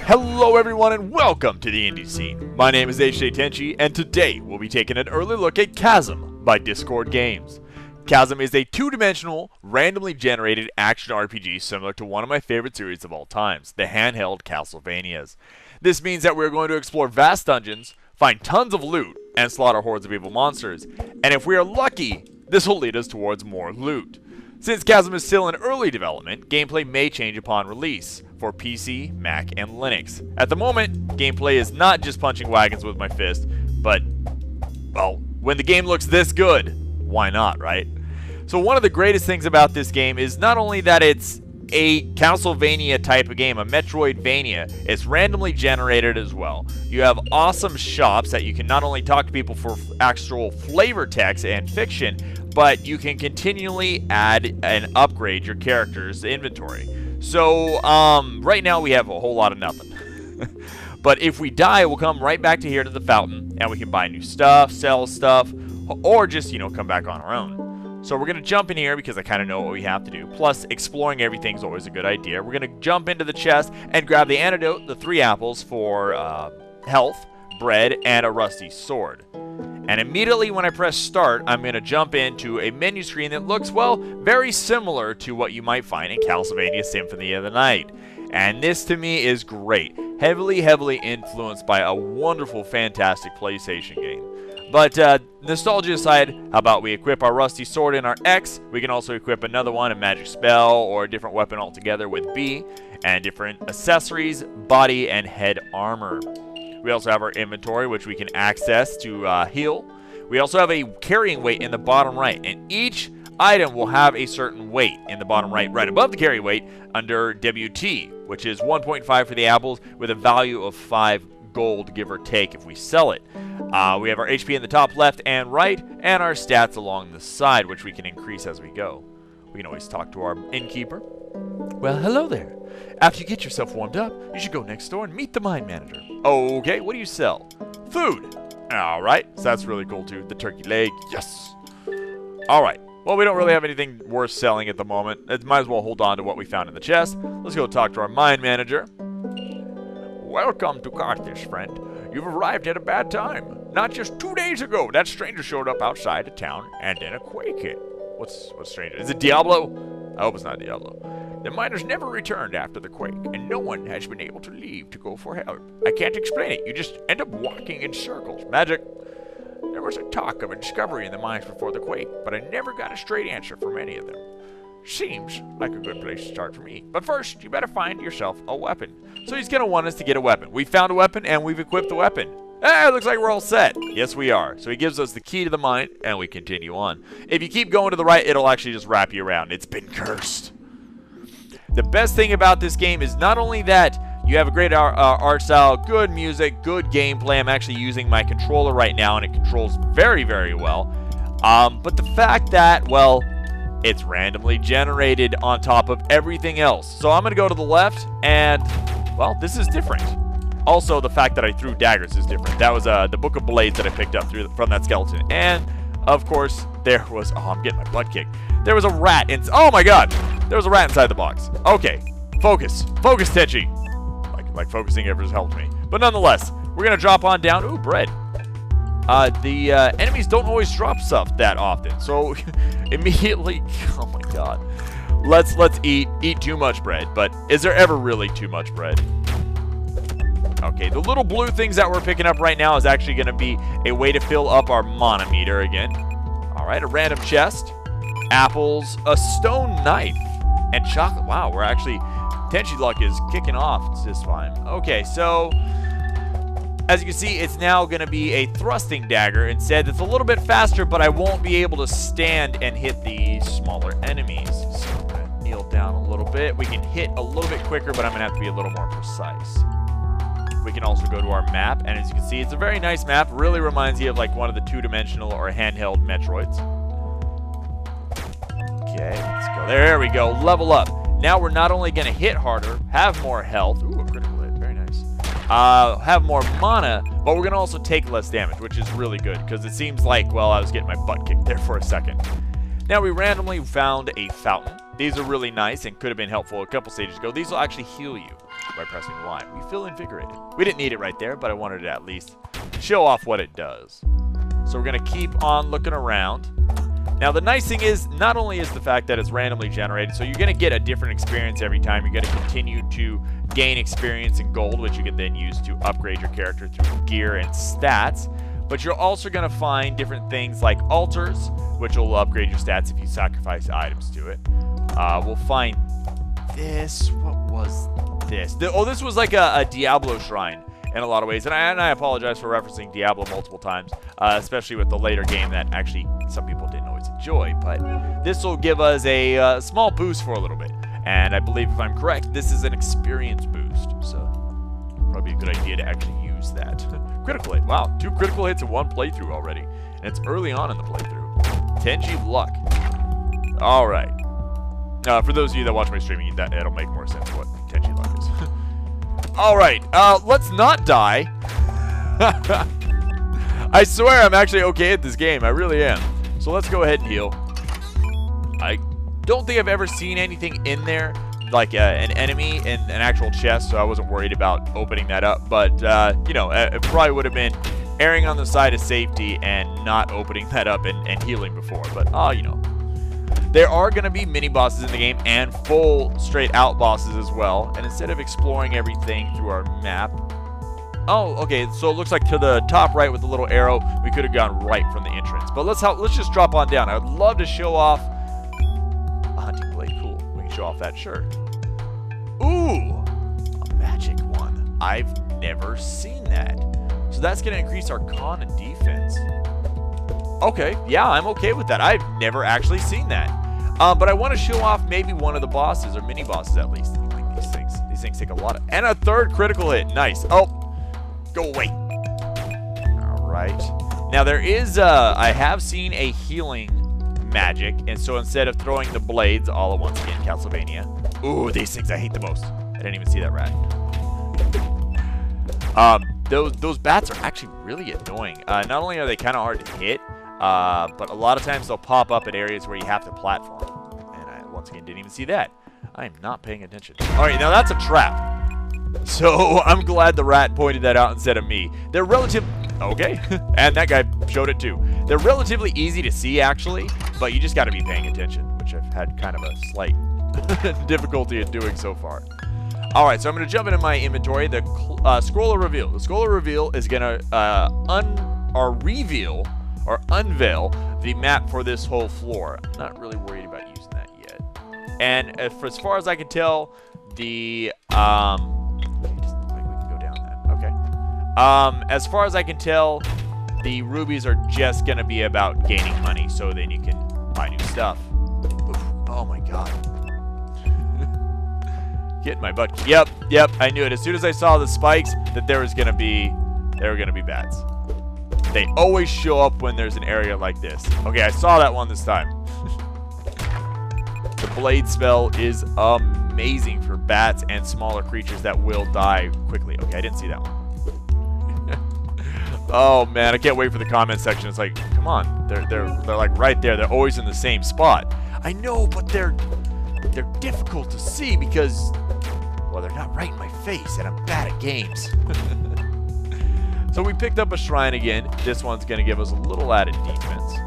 Hello everyone and welcome to the indie scene. My name is HJ Tenchi and today we'll be taking an early look at Chasm by Discord Games. Chasm is a two-dimensional, randomly generated action RPG similar to one of my favorite series of all times, the handheld Castlevanias. This means that we're going to explore vast dungeons, find tons of loot, and slaughter hordes of evil monsters. And if we are lucky, this will lead us towards more loot. Since Chasm is still in early development, gameplay may change upon release for PC, Mac, and Linux. At the moment, gameplay is not just punching wagons with my fist, but, well, when the game looks this good, why not, right? So one of the greatest things about this game is not only that it's a Castlevania type of game, a Metroidvania, it's randomly generated as well. You have awesome shops that you can not only talk to people for actual flavor text and fiction, but you can continually add and upgrade your character's inventory. So, right now we have a whole lot of nothing. But if we die, we'll come right back to here to the fountain, and we can buy new stuff, sell stuff, or just, come back on our own. So we're going to jump in here because I kind of know what we have to do. Plus, exploring everything is always a good idea. We're going to jump into the chest and grab the antidote, the 3 apples for health, bread, and a rusty sword. And immediately when I press start, I'm going to jump into a menu screen that looks, well, very similar to what you might find in Castlevania Symphony of the Night. And this to me is great. Heavily influenced by a wonderful, fantastic PlayStation game. But nostalgia aside, how about we equip our rusty sword in our X? We can also equip another one, a magic spell, or a different weapon altogether with B, and different accessories, body, and head armor. We also have our inventory, which we can access to heal. We also have a carrying weight in the bottom right, and each item will have a certain weight in the bottom right, right above the carry weight under WT, which is 1.5 for the apples with a value of 5 gold, give or take, if we sell it. We have our HP in the top left and right, and our stats along the side, which we can increase as we go. We can always talk to our innkeeper. Well, hello there. After you get yourself warmed up, you should go next door and meet the mine manager. Okay, what do you sell? Food. Alright, so that's really cool too. The turkey leg, yes. Alright, well, we don't really have anything worth selling at the moment. It might as well hold on to what we found in the chest. Let's go talk to our mine manager. Welcome to Carthage, friend. You've arrived at a bad time. Not just 2 days ago, that stranger showed up outside of town, and then a quake hit. What's stranger? Is it Diablo? I hope it's not Diablo. The miners never returned after the quake, and no one has been able to leave to go for help. I can't explain it. You just end up walking in circles. Magic. There was a talk of a discovery in the mines before the quake, but I never got a straight answer from any of them. Seems like a good place to start for me. But first, you better find yourself a weapon. So he's going to want us to get a weapon. We found a weapon, and we've equipped the weapon. It looks like we're all set. Yes, we are. So he gives us the key to the mine, and we continue on. If you keep going to the right, it'll actually just wrap you around. It's been cursed. The best thing about this game is not only that you have a great art style, good music, good gameplay. I'm actually using my controller right now, and it controls very well. But the fact that, well, it's randomly generated on top of everything else. So I'm going to go to the left, and, well, this is different. Also, the fact that I threw daggers is different. That was the Book of Blades that I picked up from that skeleton. And, of course, there was... Oh, I'm getting my butt kicked. There was a rat in... Oh, my God! There was a rat inside the box. Okay. Focus. Focus, Tenchi. Like focusing ever has helped me. But nonetheless, we're going to drop on down. Ooh, bread. The enemies don't always drop stuff that often. So, immediately... Oh, my God. Let's eat too much bread. But is there ever really too much bread? Okay, the little blue things that we're picking up right now is actually going to be a way to fill up our mana meter again. Alright, a random chest. Apples, a stone knife, and chocolate. Wow, we're actually... Tenchi luck is kicking off this time. Okay, so... As you can see, it's now going to be a thrusting dagger instead. It's a little bit faster, but I won't be able to stand and hit the smaller enemies. So I'm going to kneel down a little bit. We can hit a little bit quicker, but I'm going to have to be a little more precise. We can also go to our map, and as you can see, it's a very nice map. Really reminds you of like one of the two-dimensional or handheld Metroids. Okay, let's go. There we go. Level up. Now we're not only going to hit harder, have more health. Ooh, a critical hit. Very nice. Have more mana, but we're going to also take less damage, which is really good, because it seems like, well, I was getting my butt kicked there for a second. Now, we randomly found a fountain. These are really nice and could have been helpful a couple stages ago. These will actually heal you. by pressing Y. We feel invigorated. We didn't need it right there, but I wanted to at least show off what it does. So we're going to keep on looking around. Now, the nice thing is, not only is the fact that it's randomly generated, so you're going to get a different experience every time. You're going to continue to gain experience and gold, which you can then use to upgrade your character through gear and stats. But you're also going to find different things like altars, which will upgrade your stats if you sacrifice items to it. We'll find this. What was this? This was like a Diablo shrine in a lot of ways. And I apologize for referencing Diablo multiple times, especially with the later game that actually some people didn't always enjoy. But this will give us a small boost for a little bit. And I believe, if I'm correct, this is an experience boost. So probably a good idea to actually use that. Critical hit. Wow, 2 critical hits in 1 playthrough already. And it's early on in the playthrough. Tenji luck. All right. For those of you that watch my streaming, that'll make more sense what Tenji luck is. All right. Let's not die. I swear I'm actually okay at this game. I really am. So let's go ahead and heal. I don't think I've ever seen anything in there, like an enemy in an actual chest, so I wasn't worried about opening that up. But, you know, it probably would have been erring on the side of safety and not opening that up and healing before. But, you know, there are going to be mini-bosses in the game and full straight-out bosses as well. And instead of exploring everything through our map... Oh, okay, so it looks like to the top right with the little arrow, we could have gone right from the entrance. But let's just drop on down. I would love to show off a hunting blade. Cool. We can show off that, sure. Ooh, a magic one. I've never seen that. So that's going to increase our con and defense. Okay, yeah, I'm okay with that. I've never actually seen that. But I want to show off maybe one of the bosses, or mini-bosses at least. I like these things. These things take a lot of... And a 3rd critical hit. Nice. Oh, go away. All right. Now, there is... I have seen a healing magic, and so instead of throwing the blades all at once again, Castlevania... Ooh, these things I hate the most. I didn't even see that rat. Those bats are actually really annoying. Not only are they kind of hard to hit, but a lot of times they'll pop up at areas where you have to platform. And I, once again, didn't even see that. I am not paying attention. All right, now that's a trap. So I'm glad the rat pointed that out instead of me. They're relative... Okay. And that guy showed it too. They're relatively easy to see, actually, but you just got to be paying attention, which I've had kind of a slight difficulty in doing so far. All right, so I'm going to jump into my inventory. The scroller reveal. The scroller reveal is going to reveal or unveil the map for this whole floor. I'm not really worried about using that yet. And as far as I can tell, the it doesn't look like we can go down that. Okay. As far as I can tell, the rubies are just going to be about gaining money, so then you can buy new stuff. Oof. Oh my god. Getting my butt. Yep, I knew it. As soon as I saw the spikes, that there were gonna be bats. They always show up when there's an area like this. Okay, I saw that one this time. The blade spell is amazing for bats and smaller creatures that will die quickly. Okay, I didn't see that one. Oh man, I can't wait for the comment section. It's like, come on, they're like right there. They're always in the same spot. I know, but they're difficult to see because, well, they're not right in my face, and I'm bad at games. So we picked up a shrine again. This one's going to give us a little added defense,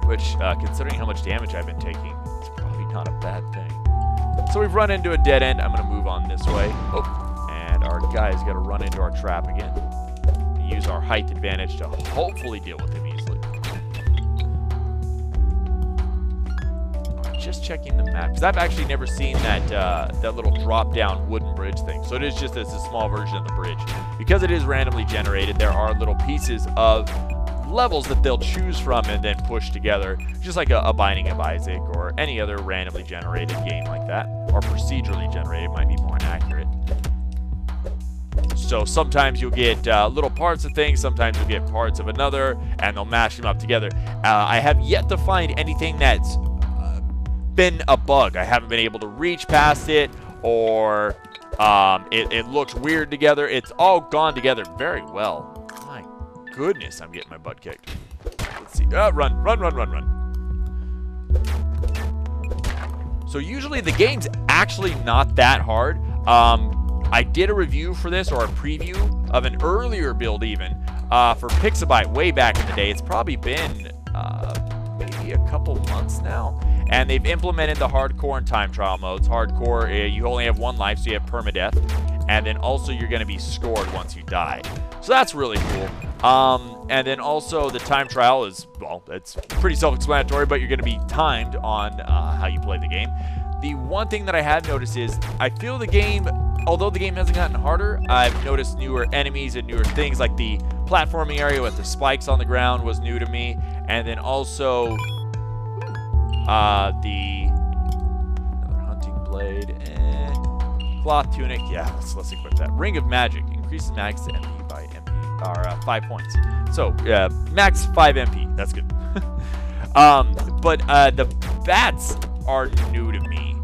which, considering how much damage I've been taking, it's probably not a bad thing. So we've run into a dead end. I'm going to move on this way. Oh, and our guy's got to run into our trap again. Use our height advantage to hopefully deal with him easily. Just checking the map, because I've actually never seen that little drop-down wooden bridge thing. So it is just a small version of the bridge. Because it is randomly generated, there are little pieces of levels that they'll choose from and then push together, just like a Binding of Isaac or any other randomly generated game like that, or procedurally generated might be more accurate. So sometimes you'll get little parts of things, sometimes you'll get parts of another, and they'll mash them up together. I have yet to find anything that's been a bug. I haven't been able to reach past it, or it looks weird together. It's all gone together very well. My goodness, I'm getting my butt kicked. Let's see. Run. So usually the game's actually not that hard. I did a review for this, or a preview of an earlier build even, for Pixabay way back in the day. It's probably been maybe a couple months now. And they've implemented the hardcore and time trial modes. Hardcore, you only have one life, so you have permadeath. And then also you're going to be scored once you die. So that's really cool. And then also the time trial is, well, it's pretty self-explanatory, but you're going to be timed on how you play the game. The one thing that I have noticed is I feel the game, although the game hasn't gotten harder, I've noticed newer enemies and newer things, like the platforming area with the spikes on the ground was new to me. And then also another hunting blade and cloth tunic. Yeah, let's equip that. Ring of Magic increases max MP by MP, or 5 points. So max 5 MP. That's good. But the bats are new to me,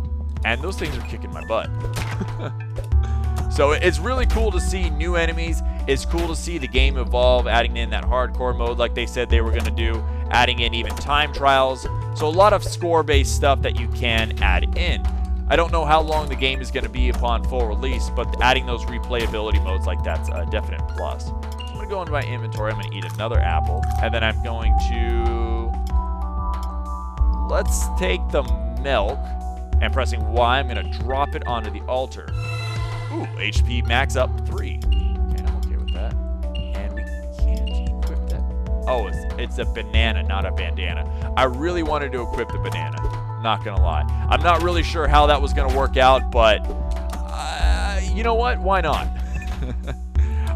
and those things are kicking my butt. So it's really cool to see new enemies. It's cool to see the game evolve, adding in that hardcore mode like they said they were going to do, adding in even time trials. So a lot of score-based stuff that you can add in. I don't know how long the game is going to be upon full release, but adding those replayability modes like that's a definite plus. I'm going to go into my inventory. I'm going to eat another apple, and then I'm going to... Let's take the milk, and pressing Y, I'm going to drop it onto the altar. Ooh, HP max up 3. Okay, I'm okay with that. And we can't equip that. Oh, it's a banana, not a bandana. I really wanted to equip the banana, not gonna lie. I'm not really sure how that was gonna work out, but you know what? Why not?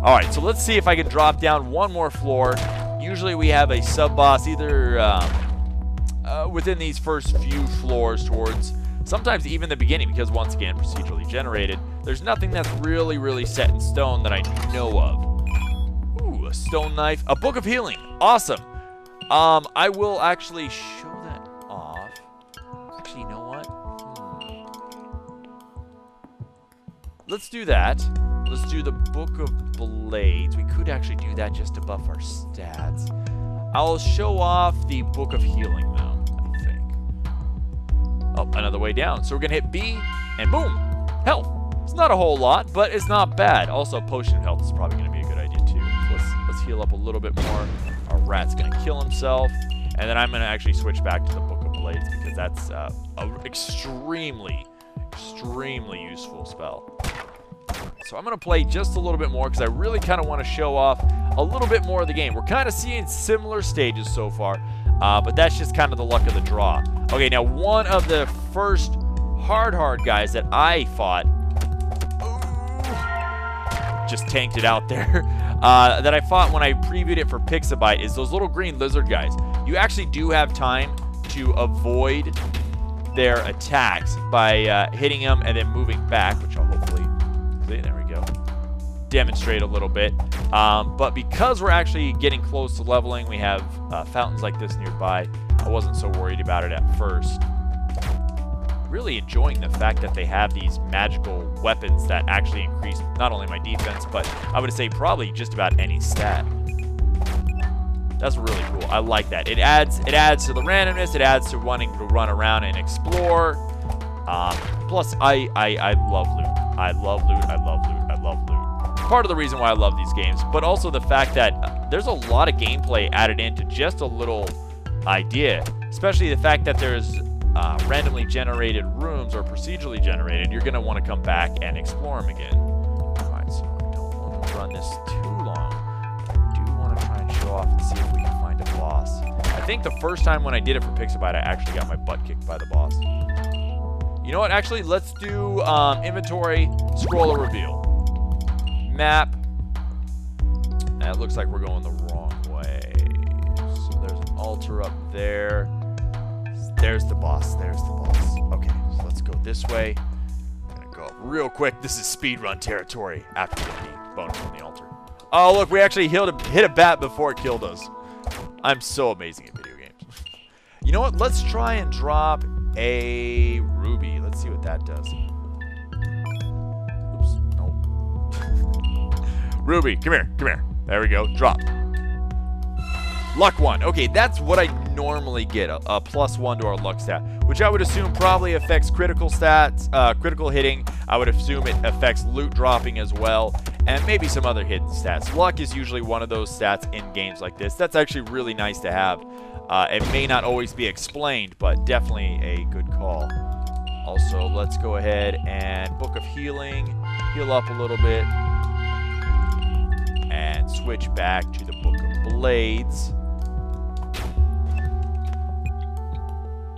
All right, so let's see if I can drop down one more floor. Usually we have a sub-boss either within these first few floors towards... Sometimes even the beginning, because once again, procedurally generated, there's nothing that's really set in stone that I know of. Ooh, a stone knife. A book of healing. Awesome. I will actually show that off. Actually, you know what? Let's do that. Let's do the book of blades. We could actually do that just to buff our stats. I'll show off the book of healing, though. Oh, another way down. So we're going to hit B, and boom, health. It's not a whole lot, but it's not bad. Also, potion health is probably going to be a good idea, too. So let's heal up a little bit more. Our rat's going to kill himself. And then I'm going to actually switch back to the Book of Blades, because that's an extremely useful spell. So I'm going to play just a little bit more, because I really kind of want to show off a little bit more of the game. We're kind of seeing similar stages so far. But that's just kind of the luck of the draw. Okay, now one of the first hard guys that I fought, just tanked it out there, that I fought when I previewed it for Pixabay is those little green lizard guys. You actually do have time to avoid their attacks by hitting them and then moving back, which I'll hopefully, see, there we go, demonstrate a little bit. But because we're actually getting close to leveling, we have fountains like this nearby. I wasn't so worried about it at first. Really enjoying the fact that they have these magical weapons that actually increase not only my defense, but I would say probably just about any stat. That's really cool. I like that. It adds to the randomness. It adds to wanting to run around and explore. Plus, I love loot. I love loot. I love loot. I love loot. Part of the reason why I love these games, but also the fact that there's a lot of gameplay added into just a little idea, especially the fact that there's randomly generated rooms or procedurally generated. You're going to want to come back and explore them again. Alright, so I don't want to run this too long. I do want to try and show off and see if we can find a boss. I think the first time when I did it for Pixabay, I actually got my butt kicked by the boss. You know what? Actually, let's do inventory, scroller reveal. Map. And it looks like we're going the wrong way. So there's an altar up there. There's the boss. There's the boss. Okay, so let's go this way. I'm going to go up real quick. This is speedrun territory after we get the bonus from the altar. Oh, look, we actually hit a bat before it killed us. I'm so amazing at video games. You know what? Let's try and drop a ruby. Let's see what that does. Oops. Nope. Ruby, come here. Come here. There we go. Drop. Luck 1. Okay, that's what I normally get, a +1 to our luck stat, which I would assume probably affects critical stats, critical hitting. I would assume it affects loot dropping as well, and maybe some other hidden stats. Luck is usually one of those stats in games like this. That's actually really nice to have. It may not always be explained, but definitely a good call. Also, let's go ahead and Book of Healing, heal up a little bit, and switch back to the Book of Blades.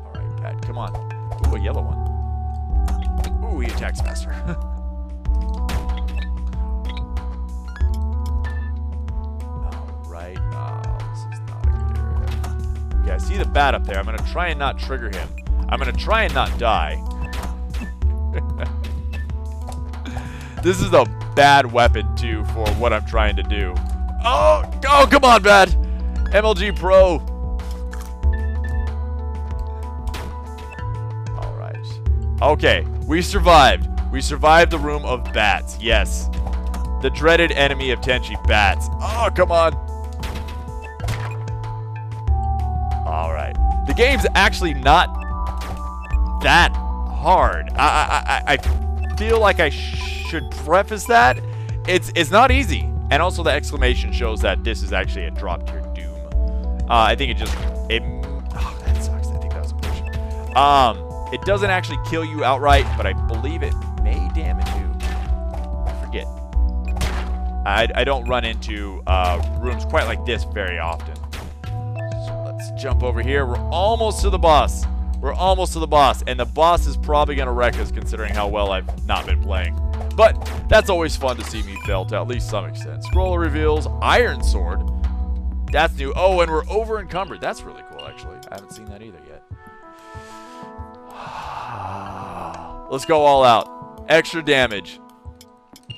Alright, Pat, come on. Ooh, a yellow one. Ooh, he attacks faster. Alright, this is not a good area. Okay, I see the bat up there. I'm going to try and not trigger him. I'm going to try and not die. This is a bad weapon, too, for what I'm trying to do. Oh, come on, bat! MLG Pro! Alright. Okay, we survived. We survived the room of bats. Yes. The dreaded enemy of Tenchi, bats. Oh, come on! Alright. The game's actually not that hard. I feel like I should preface that. It's not easy. And also the exclamation shows that this is actually a drop tier Doom. I think that sucks. I think that was a push. It doesn't actually kill you outright, but I believe it may damage you. I forget. I don't run into rooms quite like this very often. So let's jump over here. We're almost to the boss. We're almost to the boss, and the boss is probably going to wreck us considering how well I've not been playing. But that's always fun to see me fail to at least some extent. Scroller reveals Iron Sword. That's new. Oh, and we're over encumbered. That's really cool, actually. I haven't seen that either yet. Let's go all out. Extra damage.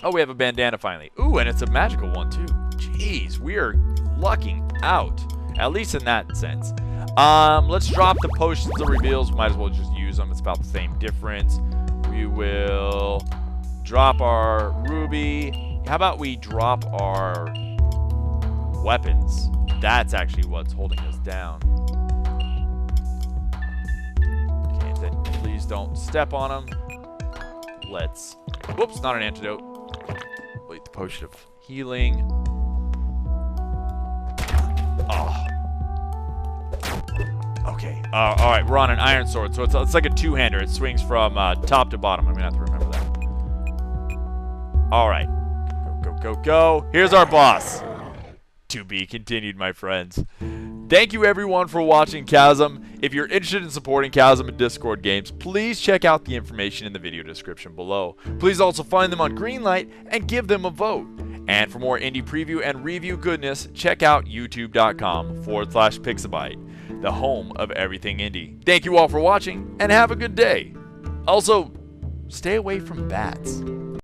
Oh, we have a bandana finally. Ooh, and it's a magical one, too. Jeez, we are lucking out. At least in that sense. Let's drop the potions of reveals. Might as well just use them. It's about the same difference. We will drop our ruby. How about we drop our weapons? That's actually what's holding us down. Okay, and then please don't step on them. Let's... Whoops, not an antidote. Wait, the potion of healing. Oh. Okay. All right, we're on an iron sword, so it's like a two-hander. It swings from top to bottom. I'm gonna have to remember that. All right. Go. Here's our boss. To be continued, my friends. Thank you, everyone, for watching Chasm. If you're interested in supporting Chasm and Discord games, please check out the information in the video description below. Please also find them on Greenlight and give them a vote. And for more indie preview and review goodness, check out youtube.com/Pixabyte, the home of everything indie. Thank you all for watching, and have a good day. Also, stay away from bats.